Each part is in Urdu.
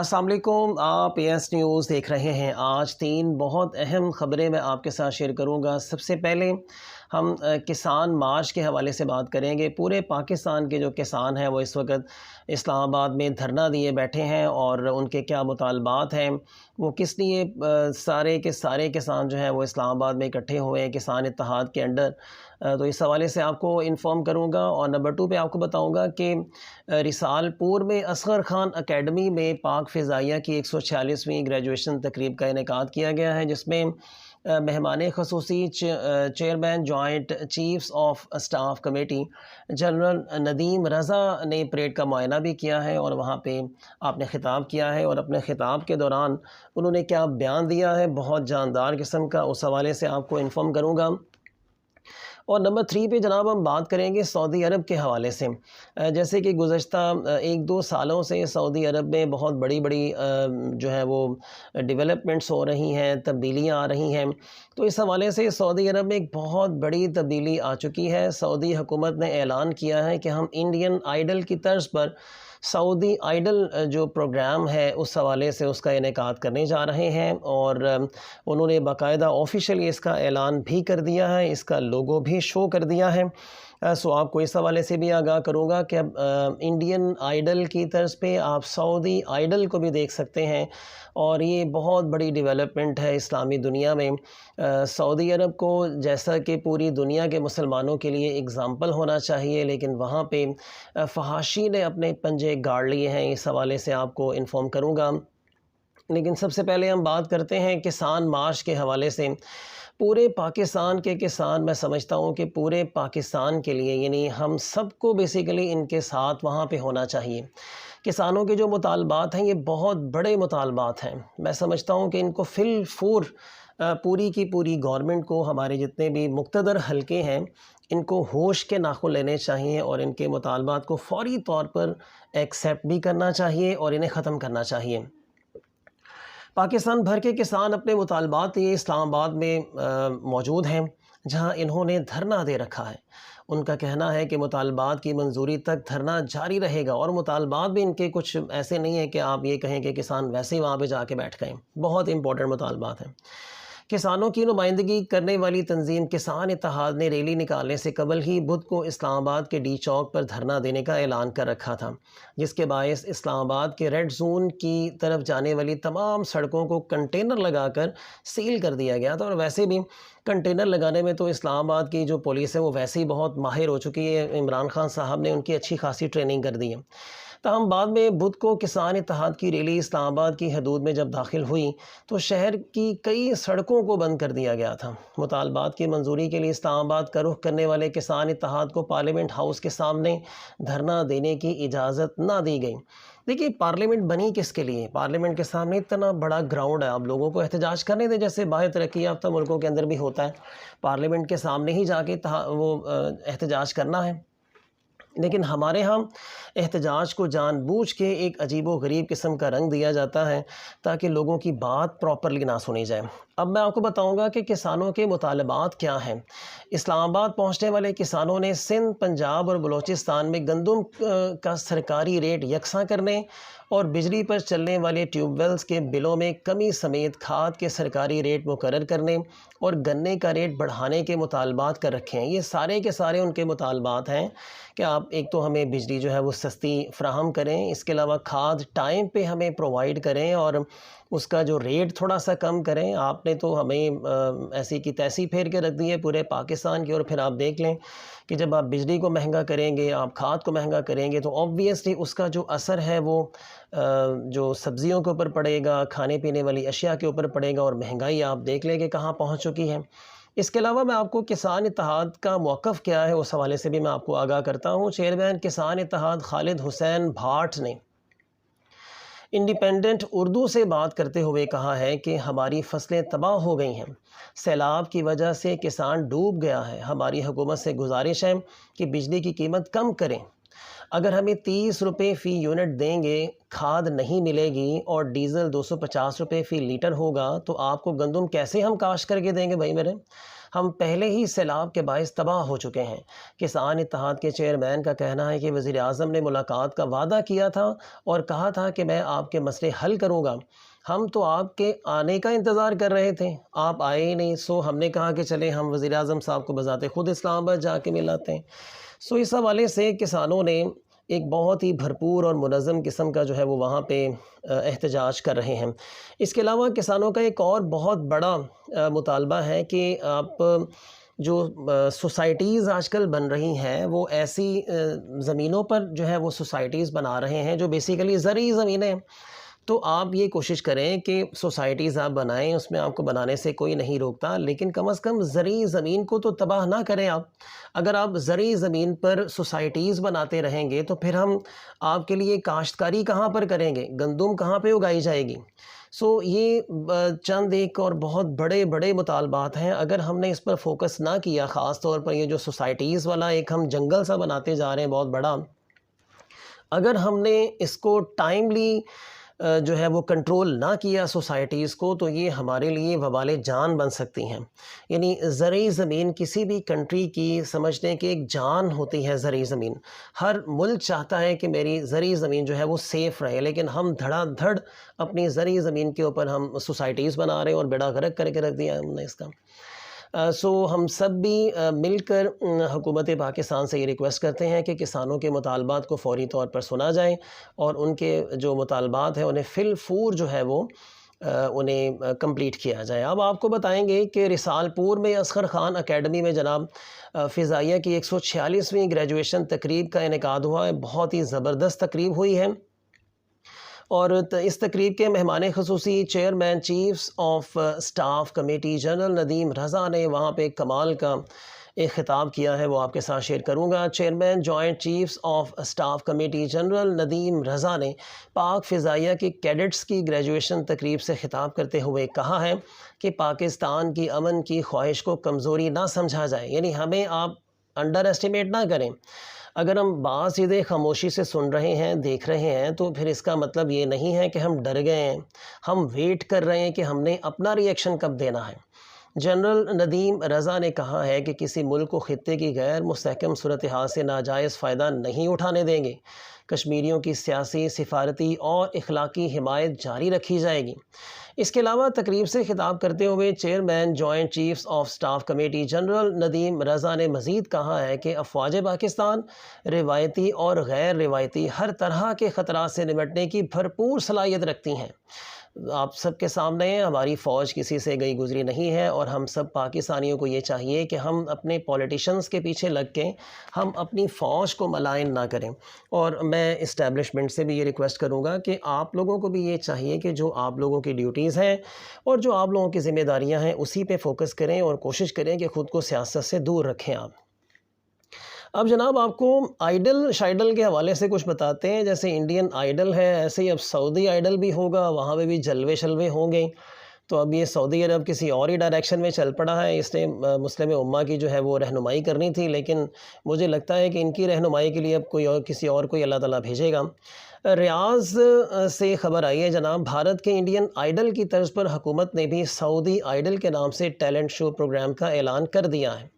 السلام علیکم، آپ AS نیوز دیکھ رہے ہیں۔ آج 3 بہت اہم خبریں میں آپ کے ساتھ شیئر کروں گا۔ سب سے پہلے ہم کسان مارچ کے حوالے سے بات کریں گے۔ پورے پاکستان کے جو کسان ہیں وہ اس وقت اسلام آباد میں دھرنا دیے بیٹھے ہیں، اور ان کے کیا مطالبات ہیں، وہ کس لیے سارے کے سارے کسان جو ہیں وہ اسلام آباد میں اکٹھے ہوئے ہیں کسان اتحاد کے انڈر۔ تو اس حوالے سے آپ کو انفارم کروں گا، اور نمبر 2 پہ آپ کو بتاؤں گا کہ رسال پور میں اصغر خان اکیڈمی میں پاک فضائیہ کی 146ویں گریجویشن تقریب کا انعقاد کیا گیا ہے، جس میں مہمان خصوصی chairman joint chiefs of staff committee general Nadeem Raza نے پریڈ کا معائنہ بھی کیا ہے، اور وہاں پہ آپ نے خطاب کیا ہے، اور اپنے خطاب کے دوران انہوں نے کیا بیان دیا ہے بہت جاندار قسم کا، اس حوالے سے آپ کو انفارم کروں گا۔ اور نمبر 3 پہ جناب ہم بات کریں گے سعودی عرب کے حوالے سے۔ جیسے کہ گزشتہ 1-2 سالوں سے سعودی عرب میں بہت بڑی جو ہے وہ ڈیولپمنٹس ہو رہی ہیں، تبدیلیاں آ رہی ہیں۔ تو اس حوالے سے سعودی عرب میں ایک بہت بڑی تبدیلی آ چکی ہے۔ سعودی حکومت نے اعلان کیا ہے کہ ہم انڈین آئیڈل کی طرز پر سعودی آئیڈل جو پروگرام ہے اس حوالے سے اس کا انعقاد کرنے جا رہے ہیں، اور انہوں نے باقاعدہ آفیشلی اس کا اعلان بھی کر دیا ہے، اس کا لوگو بھی شو کر دیا ہے۔ سو آپ کو اس حوالے سے بھی آگاہ کروں گا کہ اب انڈین آئیڈل کی طرز پہ آپ سعودی آئیڈل کو بھی دیکھ سکتے ہیں، اور یہ بہت بڑی ڈیولپمنٹ ہے اسلامی دنیا میں۔ سعودی عرب کو جیسا کہ پوری دنیا کے مسلمانوں کے لیے اگزامپل ہونا چاہیے، لیکن وہاں پہ فحاشی نے اپنے پنجے گاڑ لیے ہیں، اس حوالے سے آپ کو انفارم کروں گا۔ لیکن سب سے پہلے ہم بات کرتے ہیں کسان مارچ کے حوالے سے۔ پورے پاکستان کے کسان، میں سمجھتا ہوں کہ پورے پاکستان کے لیے، یعنی ہم سب کو بیسیکلی ان کے ساتھ وہاں پہ ہونا چاہیے۔ کسانوں کے جو مطالبات ہیں یہ بہت بڑے مطالبات ہیں۔ میں سمجھتا ہوں کہ ان کو فی الفور پوری کی پوری گورنمنٹ کو، ہمارے جتنے بھی مقتدر حلقے ہیں، ان کو ہوش کے ناخن لینے چاہیے، اور ان کے مطالبات کو فوری طور پر ایکسیپٹ بھی کرنا چاہیے اور انہیں ختم کرنا چاہیے۔ پاکستان بھر کے کسان اپنے مطالبات لیے اسلام آباد میں موجود ہیں، جہاں انہوں نے دھرنا دے رکھا ہے۔ ان کا کہنا ہے کہ مطالبات کی منظوری تک دھرنا جاری رہے گا، اور مطالبات بھی ان کے کچھ ایسے نہیں ہیں کہ آپ یہ کہیں کہ کسان ویسے ہی وہاں پہ جا کے بیٹھ گئے۔ بہت امپورٹنٹ مطالبات ہیں۔ کسانوں کی نمائندگی کرنے والی تنظیم کسان اتحاد نے ریلی نکالنے سے قبل ہی بدھ کو اسلام آباد کے ڈی چوک پر دھرنا دینے کا اعلان کر رکھا تھا، جس کے باعث اسلام آباد کے ریڈ زون کی طرف جانے والی تمام سڑکوں کو کنٹینر لگا کر سیل کر دیا گیا تھا۔ اور ویسے بھی کنٹینر لگانے میں تو اسلام آباد کی جو پولیس ہے وہ ویسے ہی بہت ماہر ہو چکی ہے، عمران خان صاحب نے ان کی اچھی خاصی ٹریننگ کر دی ہے۔ تاہم بعد میں بدھ کو کسان اتحاد کی ریلی اسلام آباد کی حدود میں جب داخل ہوئی تو شہر کی کئی سڑکوں کو بند کر دیا گیا تھا۔ مطالبات کی منظوری کے لیے اسلام آباد کا رخ کرنے والے کسان اتحاد کو پارلیمنٹ ہاؤس کے سامنے دھرنا دینے کی اجازت نہ دی گئی۔ دیکھیے، پارلیمنٹ بنی کس کے لیے؟ پارلیمنٹ کے سامنے اتنا بڑا گراؤنڈ ہے، آپ لوگوں کو احتجاج کرنے دیں، جیسے باہر ترقی یافتہ ملکوں کے اندر بھی ہوتا ہے، پارلیمنٹ کے سامنے ہی جا کے وہ احتجاج کرنا ہے۔ لیکن ہمارے ہاں احتجاج کو جان بوجھ کے ایک عجیب و غریب قسم کا رنگ دیا جاتا ہے تاکہ لوگوں کی بات پراپرلی نہ سنی جائے۔ اب میں آپ کو بتاؤں گا کہ کسانوں کے مطالبات کیا ہیں۔ اسلام آباد پہنچنے والے کسانوں نے سندھ، پنجاب اور بلوچستان میں گندم کا سرکاری ریٹ یکساں کرنے، اور بجلی پر چلنے والے ٹیوب ویلز کے بلوں میں کمی سمیت کھاد کے سرکاری ریٹ مقرر کرنے اور گنے کا ریٹ بڑھانے کے مطالبات کر رکھے ہیں۔ یہ سارے کے سارے ان کے مطالبات ہیں کہ آپ ایک تو ہمیں بجلی جو ہے وہ سستی فراہم کریں، اس کے علاوہ کھاد ٹائم پہ ہمیں پرووائڈ کریں، اور اس کا جو ریٹ تھوڑا سا کم کریں۔ آپ نے تو ہمیں ایسی کی تیسی پھیر کے رکھ دی ہے پورے پاکستان کی، اور پھر آپ دیکھ لیں کہ جب آپ بجلی کو مہنگا کریں گے، آپ کھاد کو مہنگا کریں گے، تو آبویسلی اس کا جو اثر ہے وہ جو سبزیوں کے اوپر پڑے گا، کھانے پینے والی اشیاء کے اوپر پڑے گا، اور مہنگائی آپ دیکھ لیں کہ کہاں پہنچ چکی ہے۔ اس کے علاوہ میں آپ کو کسان اتحاد کا موقف کیا ہے اس حوالے سے بھی میں آپ کو آگاہ کرتا ہوں۔ چیئرمین کسان اتحاد خالد حسین بھاٹ نے انڈیپینڈنٹ اردو سے بات کرتے ہوئے کہا ہے کہ ہماری فصلیں تباہ ہو گئی ہیں، سیلاب کی وجہ سے کسان ڈوب گیا ہے۔ ہماری حکومت سے گزارش ہے کہ بجلی کی قیمت کم کریں۔ اگر ہمیں 30 روپے فی یونٹ دیں گے، کھاد نہیں ملے گی اور ڈیزل 250 روپے فی لیٹر ہوگا، تو آپ کو گندم کیسے ہم کاشت کر کے دیں گے بھائی میرے؟ ہم پہلے ہی سیلاب کے باعث تباہ ہو چکے ہیں۔ کسان اتحاد کے چیئرمین کا کہنا ہے کہ وزیر اعظم نے ملاقات کا وعدہ کیا تھا اور کہا تھا کہ میں آپ کے مسئلے حل کروں گا۔ ہم تو آپ کے آنے کا انتظار کر رہے تھے، آپ آئے ہی نہیں، سو ہم نے کہا کہ چلیں ہم وزیر اعظم صاحب کو بذات خود اسلام آباد جا کے ملاتے ہیں۔ سو اس حوالے سے کسانوں نے ایک بہت ہی بھرپور اور منظم قسم کا جو ہے وہ وہاں پہ احتجاج کر رہے ہیں۔ اس کے علاوہ کسانوں کا ایک اور بہت بڑا مطالبہ ہے کہ آپ جو سوسائٹیز آج کل بن رہی ہیں وہ ایسی زمینوں پر جو ہے وہ سوسائٹیز بنا رہے ہیں جو بیسیکلی زرعی زمینیں ہیں۔ تو آپ یہ کوشش کریں کہ سوسائٹیز آپ بنائیں، اس میں آپ کو بنانے سے کوئی نہیں روکتا، لیکن کم از کم زرعی زمین کو تو تباہ نہ کریں آپ۔ اگر آپ زرعی زمین پر سوسائٹیز بناتے رہیں گے تو پھر ہم آپ کے لیے کاشتکاری کہاں پر کریں گے؟ گندم کہاں پہ اگائی جائے گی؟ سو یہ چند ایک اور بہت بڑے بڑے مطالبات ہیں۔ اگر ہم نے اس پر فوکس نہ کیا، خاص طور پر یہ جو سوسائٹیز والا ایک ہم جنگل سا بناتے جا رہے ہیں بہت بڑا، اگر ہم نے اس کو ٹائملی جو ہے وہ کنٹرول نہ کیا سوسائٹیز کو، تو یہ ہمارے لیے وبال جان بن سکتی ہیں۔ یعنی زرعی زمین کسی بھی کنٹری کی سمجھتے ہیں کہ ایک جان ہوتی ہے زرعی زمین۔ ہر ملک چاہتا ہے کہ میری زرعی زمین جو ہے وہ سیف رہے، لیکن ہم دھڑا دھڑ اپنی زرعی زمین کے اوپر ہم سوسائٹیز بنا رہے ہیں اور بیڑا غرق کر کے رکھ دیا ہم نے اس کا۔ سو ہم سب بھی مل کر حکومت پاکستان سے یہ ریکویسٹ کرتے ہیں کہ کسانوں کے مطالبات کو فوری طور پر سنا جائے اور ان کے جو مطالبات ہیں انہیں فی الفور جو ہے وہ انہیں کمپلیٹ کیا جائے۔ اب آپ کو بتائیں گے کہ رسال پور میں اصغر خان اکیڈمی میں جناب فضائیہ کی 146ویں گریجویشن تقریب کا انعقاد ہوا ہے۔ بہت ہی زبردست تقریب ہوئی ہے اور اس تقریب کے مہمان خصوصی chairman chiefs of staff committee general Nadeem Raza نے وہاں پہ کمال کا ایک خطاب کیا ہے، وہ آپ کے ساتھ شیئر کروں گا۔ Chairman joint chiefs of staff committee general Nadeem Raza نے پاک فضائیہ کے کیڈٹس کی گریجویشن تقریب سے خطاب کرتے ہوئے کہا ہے کہ پاکستان کی امن کی خواہش کو کمزوری نہ سمجھا جائے، یعنی ہمیں آپ انڈر ایسٹیمیٹ نہ کریں۔ اگر ہم بعض چیزیں خاموشی سے سن رہے ہیں، دیکھ رہے ہیں، تو پھر اس کا مطلب یہ نہیں ہے کہ ہم ڈر گئے ہیں۔ ہم ویٹ کر رہے ہیں کہ ہم نے اپنا ری ایکشن کب دینا ہے۔ جنرل ندیم رضا نے کہا ہے کہ کسی ملک کو خطے کی غیر مستحکم صورتحال سے ناجائز فائدہ نہیں اٹھانے دیں گے۔ کشمیریوں کی سیاسی، سفارتی اور اخلاقی حمایت جاری رکھی جائے گی۔ اس کے علاوہ تقریب سے خطاب کرتے ہوئے chairman joint chiefs of staff committee general Nadeem Raza نے مزید کہا ہے کہ افواج پاکستان روایتی اور غیر روایتی ہر طرح کے خطرات سے نمٹنے کی بھرپور صلاحیت رکھتی ہیں۔ آپ سب کے سامنے ہماری فوج کسی سے گئی گزری نہیں ہے اور ہم سب پاکستانیوں کو یہ چاہیے کہ ہم اپنے پولیٹیشنز کے پیچھے لگ کے ہم اپنی فوج کو ملائن نہ کریں۔ اور میں اسٹیبلشمنٹ سے بھی یہ ریکویسٹ کروں گا کہ آپ لوگوں کو بھی یہ چاہیے کہ جو آپ لوگوں کی ڈیوٹیز ہیں اور جو آپ لوگوں کی ذمہ داریاں ہیں اسی پہ فوکس کریں اور کوشش کریں کہ خود کو سیاست سے دور رکھیں آپ۔ اب جناب آپ کو آئیڈل شائیڈل کے حوالے سے کچھ بتاتے ہیں۔ جیسے انڈین آئیڈل ہے، ایسے ہی اب سعودی آئیڈل بھی ہوگا، وہاں پہ بھی جلوے شلوے ہوں گے۔ تو اب یہ سعودی عرب کسی اور ہی ڈائریکشن میں چل پڑا ہے، اس نے مسلم امہ کی جو ہے وہ رہنمائی کرنی تھی، لیکن مجھے لگتا ہے کہ ان کی رہنمائی کے لیے اب کوئی اور کسی اور کو اللہ تعالیٰ بھیجے گا۔ ریاض سے خبر آئی ہے جناب، بھارت کے انڈین آئیڈل کی طرز پر حکومت نے بھی سعودی آئیڈل کے نام سے ٹیلنٹ شو پروگرام کا اعلان کر دیا ہے۔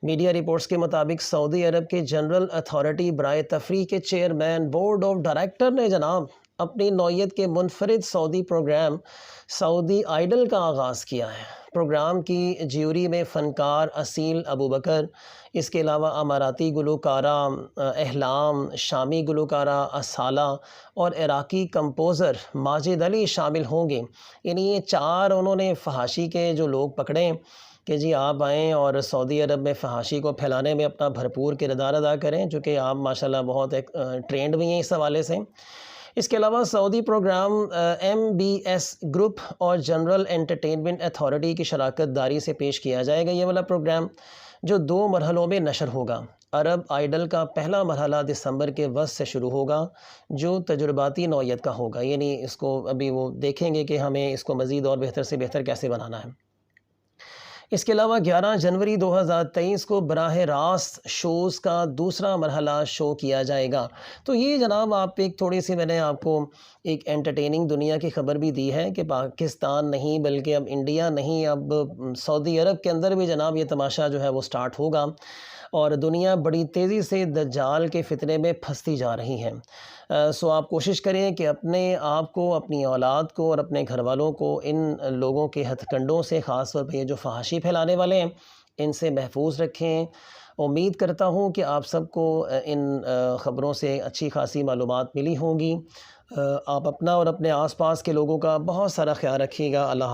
میڈیا رپورٹس کے مطابق سعودی عرب کے جنرل اتھارٹی برائے تفریح کے چیئرمین بورڈ آف ڈائریکٹر نے جناب اپنی نوعیت کے منفرد سعودی پروگرام سعودی آئیڈل کا آغاز کیا ہے۔ پروگرام کی جیوری میں فنکار اسیل ابو بکر، اس کے علاوہ اماراتی گلوکارہ احلام، شامی گلوکارہ اصالہ اور عراقی کمپوزر ماجد علی شامل ہوں گے۔ یعنی یہ چار انہوں نے فحاشی کے جو لوگ پکڑے کہ جی آپ آئیں اور سعودی عرب میں فحاشی کو پھیلانے میں اپنا بھرپور کردار ادا کریں، چونکہ آپ ماشاءاللہ بہت ٹرینڈ بھی ہیں اس حوالے سے۔ اس کے علاوہ سعودی پروگرام MBS گروپ اور جنرل انٹرٹینمنٹ اتھارٹی کی شراکت داری سے پیش کیا جائے گا یہ والا پروگرام، جو 2 مرحلوں میں نشر ہوگا۔ عرب آئیڈل کا پہلا مرحلہ دسمبر کے وسط سے شروع ہوگا، جو تجرباتی نوعیت کا ہوگا، یعنی اس کو ابھی وہ دیکھیں گے کہ ہمیں اس کو مزید اور بہتر سے بہتر کیسے بنانا ہے۔ اس کے علاوہ 11 جنوری 2023 کو براہ راست شوز کا دوسرا مرحلہ شو کیا جائے گا۔ تو یہ جناب آپ ایک تھوڑی سی میں نے آپ کو ایک انٹرٹیننگ دنیا کی خبر بھی دی ہے کہ پاکستان نہیں بلکہ اب انڈیا نہیں، اب سعودی عرب کے اندر بھی جناب یہ تماشا جو ہے وہ سٹارٹ ہوگا، اور دنیا بڑی تیزی سے دجال کے فتنے میں پھنستی جا رہی ہے۔ سو آپ کوشش کریں کہ اپنے آپ کو، اپنی اولاد کو اور اپنے گھر والوں کو ان لوگوں کے ہتھ کنڈوں سے، خاص طور پہ یہ جو فحاشی پھیلانے والے ہیں، ان سے محفوظ رکھیں۔ امید کرتا ہوں کہ آپ سب کو ان خبروں سے اچھی خاصی معلومات ملی ہوں گی۔ آپ اپنا اور اپنے آس پاس کے لوگوں کا بہت سارا خیال رکھیے گا۔ اللہ